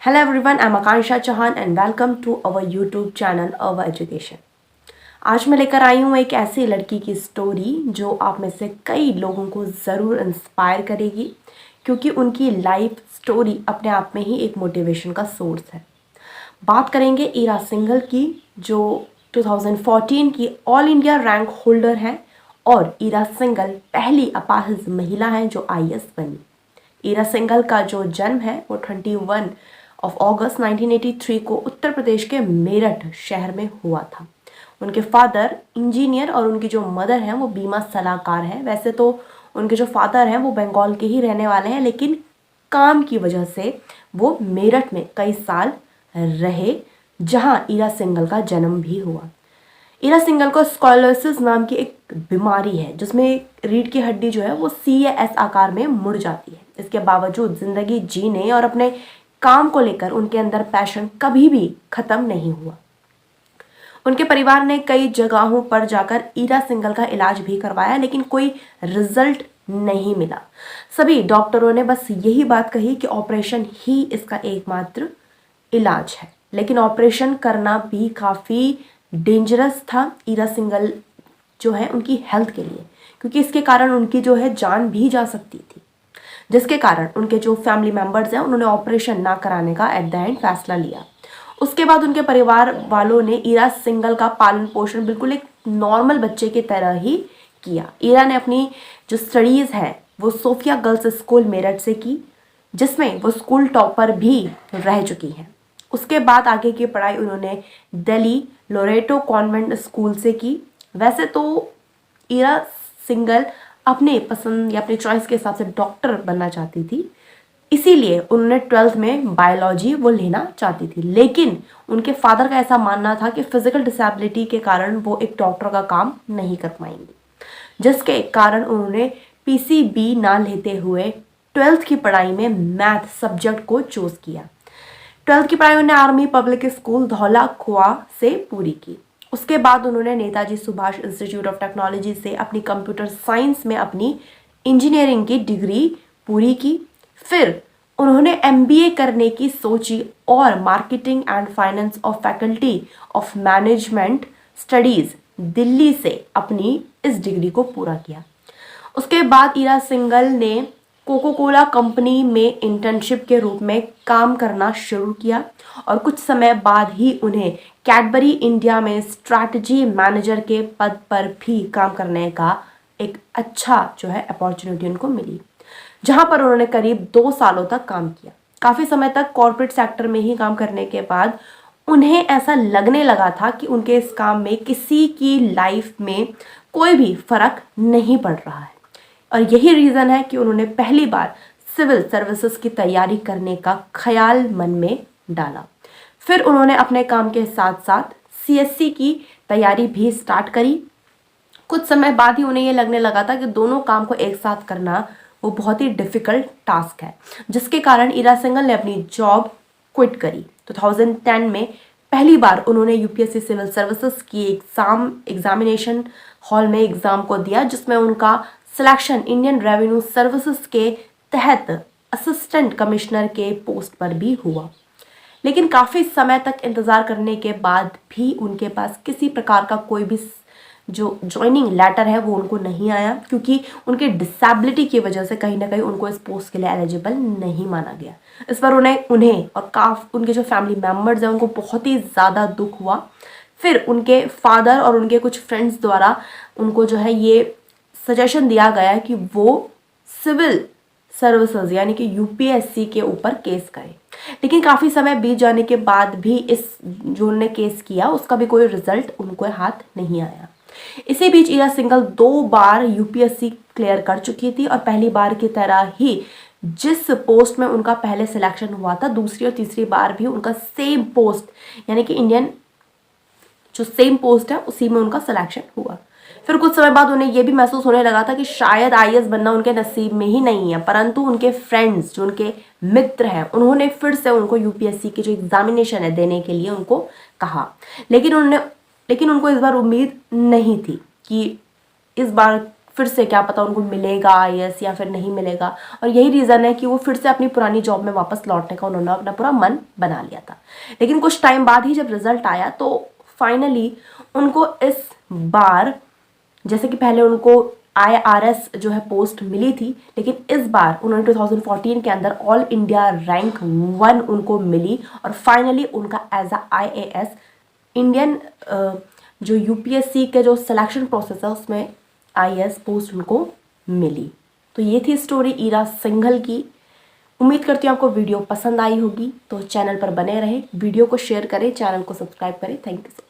Hello everyone, I'm Akansha Chauhan and welcome to our YouTube channel Our Education। आज मैं लेकर आई हूँ एक ऐसी लड़की की स्टोरी जो आप में से कई लोगों को ज़रूर इंस्पायर करेगी, क्योंकि उनकी लाइफ स्टोरी अपने आप में ही एक मोटिवेशन का सोर्स है। बात करेंगे ईरा सिंघल की, जो 2014 की ऑल इंडिया रैंक होल्डर है और ईरा सिंघल पहली अपाहिज महिला है जो IAS बनी। ईरा सिंघल का जो जन्म है वो 21 अगस्त 1983 को उत्तर प्रदेश के मेरठ शहर में हुआ था। उनके फादर इंजीनियर और उनकी जो मदर है वो बीमा सलाहकार है। वैसे तो उनके जो फादर हैं वो बंगाल के ही रहने वाले हैं, लेकिन काम की वजह से वो मेरठ में कई साल रहे, जहां ईरा सिंघल का जन्म भी हुआ। ईरा सिंघल को स्कॉलोसिस नाम की एक बीमारी है, जिसमें रीढ़ की हड्डी जो है वो C या S आकार में मुड़ जाती है। इसके बावजूद जिंदगी जीने और अपने काम को लेकर उनके अंदर पैशन कभी भी खत्म नहीं हुआ। उनके परिवार ने कई जगहों पर जाकर ईरा सिंघल का इलाज भी करवाया, लेकिन कोई रिजल्ट नहीं मिला। सभी डॉक्टरों ने बस यही बात कही कि ऑपरेशन ही इसका एकमात्र इलाज है, लेकिन ऑपरेशन करना भी काफ़ी डेंजरस था ईरा सिंघल जो है उनकी हेल्थ के लिए, क्योंकि इसके कारण उनकी जो है जान भी जा सकती थी, जिसके कारण उनके जो फैमिली मेंबर्स हैं उन्होंने ऑपरेशन ना कराने का एट द एंड फैसला लिया। उसके बाद उनके परिवार वालों ने ईरा सिंघल का पालन पोषण बिल्कुल एक नॉर्मल बच्चे की तरह ही किया। ईरा ने अपनी जो स्टडीज़ है वो सोफिया गर्ल्स स्कूल मेरठ से की, जिसमें वो स्कूल टॉपर भी रह चुकी हैं। उसके बाद आगे की पढ़ाई उन्होंने दिल्ली लोरेटो कॉन्वेंट स्कूल से की। वैसे तो ईरा सिंघल अपने पसंद या अपने चॉइस के हिसाब से डॉक्टर बनना चाहती थी, इसीलिए उन्होंने 12th में बायोलॉजी वो लेना चाहती थी, लेकिन उनके फादर का ऐसा मानना था कि फिजिकल डिसेबिलिटी के कारण वो एक डॉक्टर का काम नहीं कर पाएंगी, जिसके कारण उन्होंने PCB ना लेते हुए 12th की पढ़ाई में मैथ सब्जेक्ट को चूज किया। 12th की पढ़ाई उन्होंने आर्मी पब्लिक स्कूल धौला कुआं से पूरी की। उसके बाद उन्होंने Netaji Subhash institute of technology से अपनी कंप्यूटर साइंस में अपनी इंजीनियरिंग की डिग्री पूरी की। फिर उन्होंने MBA करने की सोची और marketing and finance of faculty of management studies Delhi से अपनी इस डिग्री को पूरा किया। उसके बाद ईरा सिंघल ने कोको कोला कंपनी में इंटर्नशिप के रूप में काम करना शुरू किया और कुछ समय बाद ही उन्हें कैडबरी इंडिया में स्ट्रैटेजी मैनेजर के पद पर भी काम करने का एक अच्छा जो है अपॉर्चुनिटी उनको मिली, जहां पर उन्होंने करीब 2 सालों तक काम किया। काफ़ी समय तक कॉर्पोरेट सेक्टर में ही काम करने के बाद उन्हें ऐसा लगने लगा था कि उनके इस काम में किसी की लाइफ में कोई भी फर्क नहीं पड़ रहा है, और यही रीज़न है कि उन्होंने पहली बार सिविल सर्विसेज की तैयारी करने का ख्याल मन में डाला। फिर उन्होंने अपने काम के साथ साथ CSC की तैयारी भी स्टार्ट करी। कुछ समय बाद ही उन्हें ये लगने लगा था कि दोनों काम को एक साथ करना वो बहुत ही डिफ़िकल्ट टास्क है, जिसके कारण ईरा सिंघल ने अपनी जॉब क्विट करी। 2010 में पहली बार उन्होंने UPSC सिविल सर्विसेज की एग्जामिनेशन हॉल में एग्ज़ाम को दिया, जिसमें उनका सिलेक्शन इंडियन रेवेन्यू सर्विसेज के तहत असिस्टेंट कमिश्नर के पोस्ट पर भी हुआ। लेकिन काफ़ी समय तक इंतज़ार करने के बाद भी उनके पास किसी प्रकार का कोई भी जो ज्वाइनिंग लेटर है वो उनको नहीं आया, क्योंकि उनके डिसेबिलिटी की वजह से कहीं ना कहीं उनको इस पोस्ट के लिए एलिजिबल नहीं माना गया। इस पर उन्हें और उनके जो फैमिली मेम्बर्स हैं उनको बहुत ही ज़्यादा दुख हुआ। फिर उनके फादर और उनके कुछ फ्रेंड्स द्वारा उनको जो है ये सजेशन दिया गया कि वो सिविल सर्विसेज यानी कि UPSC के ऊपर केस करें, लेकिन काफ़ी समय बीत जाने के बाद भी इस जो उन्होंने केस किया उसका भी कोई रिजल्ट उनको हाथ नहीं आया। इसी बीच ईरा सिंघल 2 बार UPSC क्लियर कर चुकी थी और पहली बार की तरह ही जिस पोस्ट में उनका पहले सिलेक्शन हुआ था, दूसरी और तीसरी बार भी उनका सेम पोस्ट यानी कि इंडियन जो सेम पोस्ट है उसी में उनका सिलेक्शन हुआ। फिर कुछ समय बाद उन्हें यह भी महसूस होने लगा था कि शायद IAS बनना उनके नसीब में ही नहीं है, परंतु उनके फ्रेंड्स जो उनके मित्र हैं उन्होंने फिर से उनको UPSC की जो एग्जामिनेशन है देने के लिए उनको कहा, लेकिन उनको इस बार उम्मीद नहीं थी कि इस बार फिर से क्या पता उनको मिलेगा आईएएस या फिर नहीं मिलेगा, और यही रीज़न है कि वो फिर से अपनी पुरानी जॉब में वापस लौटने का उन्होंने अपना पूरा मन बना लिया था। लेकिन कुछ टाइम बाद ही जब रिजल्ट आया तो फाइनली उनको इस बार, जैसे कि पहले उनको IRS जो है पोस्ट मिली थी, लेकिन इस बार उन्होंने 2014 के अंदर ऑल इंडिया रैंक 1 उनको मिली और फाइनली उनका एज अ IAS इंडियन जो UPSC के जो सिलेक्शन प्रोसेस है उसमें IAS पोस्ट उनको मिली। तो ये थी स्टोरी ईरा सिंघल की। उम्मीद करती हूँ आपको वीडियो पसंद आई होगी, तो चैनल पर बने रहें, वीडियो को शेयर करें, चैनल को सब्सक्राइब करें। Thank you.